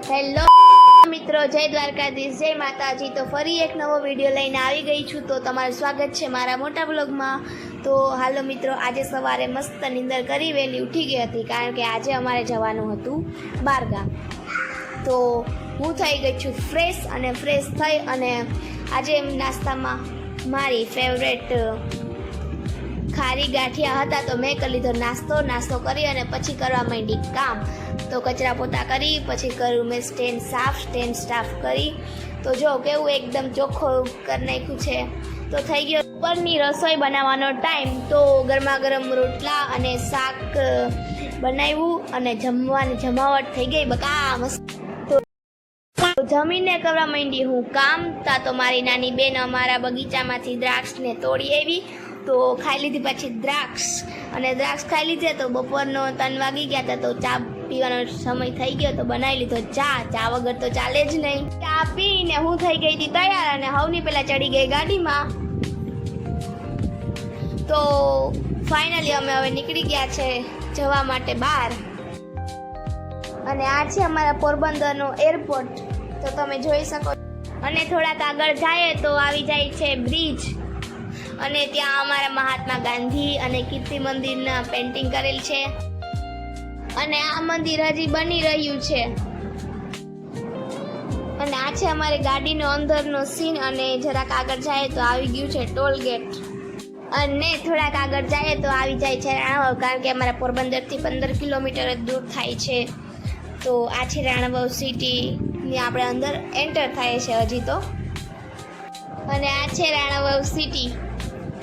Hello મિત્રો, જય દ્વારકાધીશ, જય માતાજી। તો ફરી એક નવો વિડીયો લઈને આવી ગઈ છું। તો તમારું સ્વાગત છે મારા મોટા બ્લોગમાં। તો હાલો મિત્રો, આજે સવારે મસ્ત નીંદર કરી વહેલી ઉઠી ગઈ હતી, કારણ કે આજે અમારે જવાનું હતું બહારગામ। તો હું થઈ ગઈ છું ફ્રેશ, અને ફ્રેશ થઈ અને આજે નાસ્તામાં મારી ફેવરેટ ખારી ગાંઠિયા હતા, તો મેં કરી લીધો નાસ્તો કરી અને પછી કરવા માંડી કામ। તો કચરા પોતા કરી પછી કરું મેં સ્ટેન્ડ સાફ કરી। તો જો કેવું એકદમ ચોખ્ખું કરી નાખ્યું છે। તો થઈ ગયો ઉપરની રસોઈ બનાવવાનો ટાઈમ। તો ગરમા ગરમ રોટલા અને શાક બનાવ્યું અને જમવાની જમાવટ થઈ ગઈ બકા મસ્ત। તો જમીને કરવા માંડી હું કામ। તા તો મારી નાની બેન અમારા બગીચામાંથી દ્રાક્ષને તોડી આવી, તો ખાઈ લીધી પાછી દ્રાક્ષ, અને દ્રાક્ષ ખાઈ લીધી તો બપોરનો 3 વાગી ગયા હતા। તો ચા પીવાનો સમય થઈ ગયો તો બનાવી લીધો ચા વગર તો ચાલે જ નહીં। ચા પીને હું થઈ ગઈ હતી તૈયાર, અને હવની પહેલા ચડી ગઈ ગાડીમાં। તો ફાઇનલી અમે હવે નીકળી ગયા છે જવા માટે બહાર, અને આ છે અમારા પોરબંદરનો એરપોર્ટ, તો તમે જોઈ શકો। અને થોડાક આગળ જાય તો આવી જાય છે બ્રિજ, અને ત્યાં અમારા મહાત્મા ગાંધી અને કીર્તિ મંદિરના પેન્ટિંગ કરેલ છે, અને આ મંદિર હજી બની રહ્યું છે। અને આ છે અમારી ગાડીનો અંદરનો સીન, અને જરાક આગળ જાય તો આવી ગયું છે ટોલ ગેટ, અને થોડાક આગળ જાય તો આવી જાય છે રાણાવાવ, કારણ કે અમારા પોરબંદરથી 15 કિલોમીટર જ દૂર થાય છે। તો આ છે રાણાવાવ સિટીની આપણે અંદર એન્ટર થાય છે હજી તો, અને આ છે રાણાવાવ સિટી,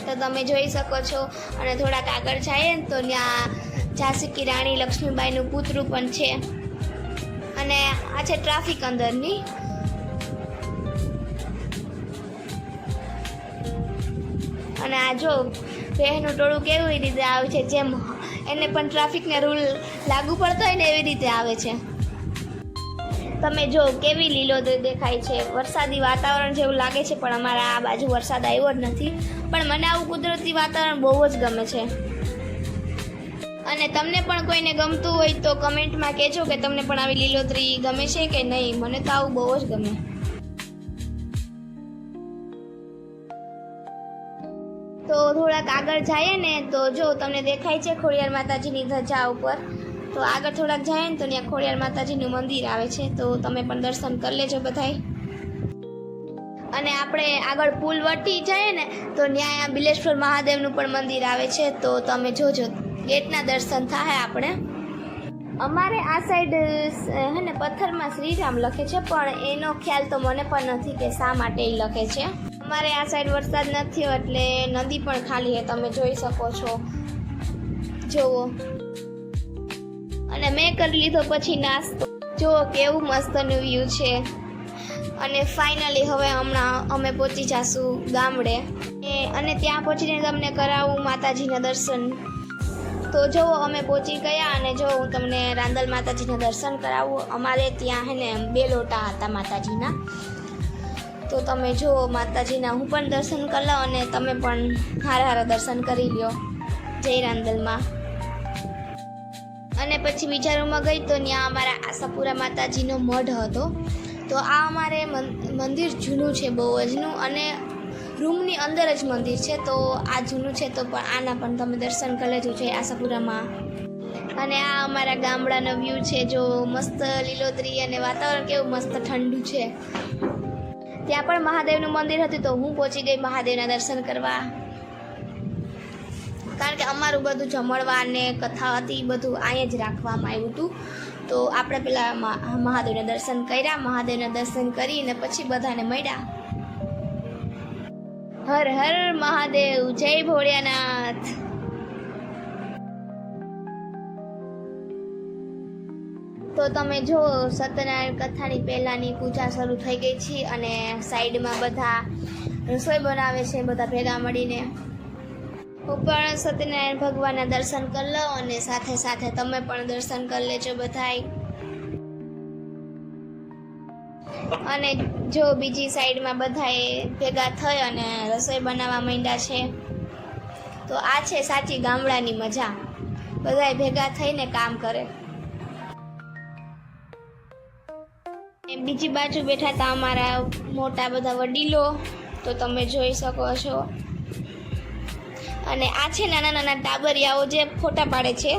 તો તમે જોઈ શકો છો। અને થોડાક આગળ જાય તો ત્યાં ઝાંસી કી રાણી લક્ષ્મીબાઈનું પુતળું પણ છે, અને આ છે ટ્રાફિક અંદરની। અને આ જો બહેનું ટોળું કેવી રીતે આવે છે, જેમ એને પણ ટ્રાફિકના રૂલ લાગુ પડતો હોય ને એવી રીતે આવે છે। તમે જો કેવી લીલોતરી દેખાય છે, વરસાદી વાતાવરણ જેવું લાગે છે, પણ અમારા આ બાજુ વરસાદ આવ્યો જ નથી। પણ મને આવું કુદરતી વાતાવરણ બહુ જ ગમે છે, અને તમને પણ કોઈને ગમતું હોય તો કમેન્ટમાં કહેજો કે તમને પણ આવી લીલોતરી ગમે છે કે નહીં। મને તો આવું બહુ જ ગમે। તો થોડાક આગળ જઈએ ને તો જો તમને દેખાય છે ખોડિયાર માતાજીની ધજા ઉપર, તો આગળ થોડાક જાય ને તો ત્યાં ખોડિયાર માતાજીનું મંદિર આવે છે, તો તમે પણ દર્શન કરી લેજો બધાય। અને આપણે આગળ પુલ વટી જાય ને તો ત્યાં બિલેશ્વર મહાદેવનું પણ મંદિર આવે છે, તો તમે જોજો ગેટના દર્શન થાય આપણે। અમારે આ સાઈડ હે ને પથ્થરમાં શ્રીરામ લખે છે, પણ એનો ખ્યાલ તો મને પણ નથી કે શા માટે એ લખે છે। અમારે આ સાઈડ વરસાદ નથી એટલે નદી પણ ખાલી છે, તમે જોઈ શકો છો, જોવો। અને મેં કરી લીધો પછી નાસ્તો, જુઓ કેવું મસ્તનું વ્યૂ છે। અને ફાઇનલી હવે હમણાં અમે પહોંચી જઈશું ગામડે, અને ત્યાં પહોંચીને તમને કરાવું માતાજીના દર્શન। તો જો અમે પહોંચી ગયા, અને જો હું તમને રાંદલ માતાજીના દર્શન કરાવું। અમારે ત્યાં હે ને 2 લોટા હતા માતાજીના, તો તમે જો માતાજીના હું પણ દર્શન કરી લો, અને તમે પણ હારા દર્શન કરી લ્યો જય રાંદલમાં। અને પછી બીજા રૂમમાં ગઈ તો ત્યાં અમારા આશાપુરા માતાજીનો મઢ હતો। તો આ અમારે મંદિર જૂનું છે બહુ જનું, અને રૂમની અંદર જ મંદિર છે, તો આ જૂનું છે, તો પણ આના પણ તમે દર્શન કરી લેજો છે આશાપુરામાં। અને આ અમારા ગામડાનો વ્યૂ છે, જો મસ્ત લીલોતરી, અને વાતાવરણ કેવું મસ્ત ઠંડુ છે। ત્યાં પણ મહાદેવનું મંદિર હતું, તો હું પહોંચી ગઈ મહાદેવના દર્શન કરવા, કારણ કે અમારું બધું જમણવાર ને કથા હતી બધું અહીંયા જ રાખવામાં આવ્યું હતું। તો આપણે પેલા મહાદેવના દર્શન કર્યા, મહાદેવના દર્શન કરીને પછી બધાને મળ્યા। હર હર મહાદેવ, જય ભોળિયાનાથ। તો તમે જો સત્યનારાયણ કથાની પહેલાંની પૂજા શરૂ થઈ ગઈ છે, અને સાઈડમાં બધા રસોઈ બનાવે છે બધા ભેગા મળીને। હું પણ સત્યનારાયણ ભગવાનના દર્શન કરી લો, અને સાથે સાથે તમે પણ દર્શન કરી લેજો બધાય। અને જો બીજી સાઈડમાં બધાએ ભેગા થઈ અને રસોઈ બનાવવા માંડ્યા છે। તો આ છે સાચી ગામડાની મજા, બધાએ ભેગા થઈને કામ કરે। બીજી બાજુ બેઠા હતા અમારા મોટા બધા વડીલો, તો તમે જોઈ શકો છો. અને આ છે નાના નાના ટાબરિયાઓ જે ફોટા પાડે છે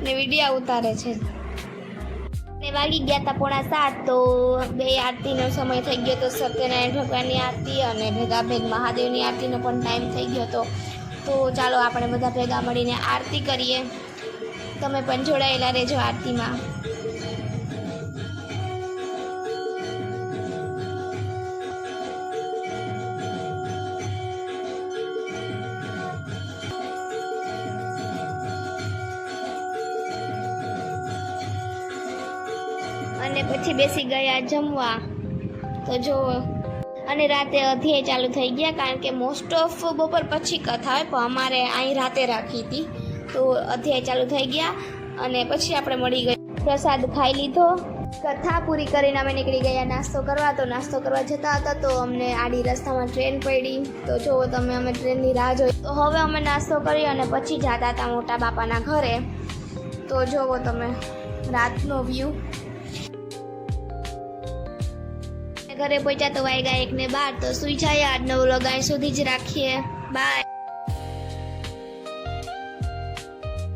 ને વિડીયો ઉતારે છે. ને વાગી ગયા હતા 6:45, તો 2 આરતીનો સમય થઈ ગયો તો સત્યનારાયણ ભગવાનની આરતી અને ભેગા મહાદેવની આરતીનો પણ ટાઈમ થઈ ગયો હતો. તો ચાલો આપણે બધા ભેગા મળીને આરતી કરીએ. તમે પણ જોડાયેલા રહેજો આરતીમાં. અને પછી બેસી ગયા જમવા. તો જો અને રાતે અધ્યાય ચાલુ થઈ ગયા, કારણ કે મોસ્ટ ઓફ બપોર પછી કથા હોય, પણ અમારે અહીં રાતે રાખી હતી, તો અધ્યાય ચાલુ થઈ ગયા. અને પછી આપણે મળી ગયા, પ્રસાદ ખાઈ લીધો. કથા પૂરી કરીને અમે નીકળી ગયા નાસ્તો કરવા. તો નાસ્તો કરવા જતા હતા તો અમને આડી રસ્તામાં ટ્રેન પડી. તો જુઓ તમે, અમે ટ્રેનની રાહ જોઈ. તો હવે અમે નાસ્તો કરી અને પછી જતા હતા મોટા બાપાના ઘરે. તો જુઓ તમે રાતનો વ્યૂ. ઘરે પહોંચ્યા તો વાગ્યા 1:12. તો સુઈ જાય. આજનો વ્લોગ અહીં સુધી જ રાખીએ. બાય.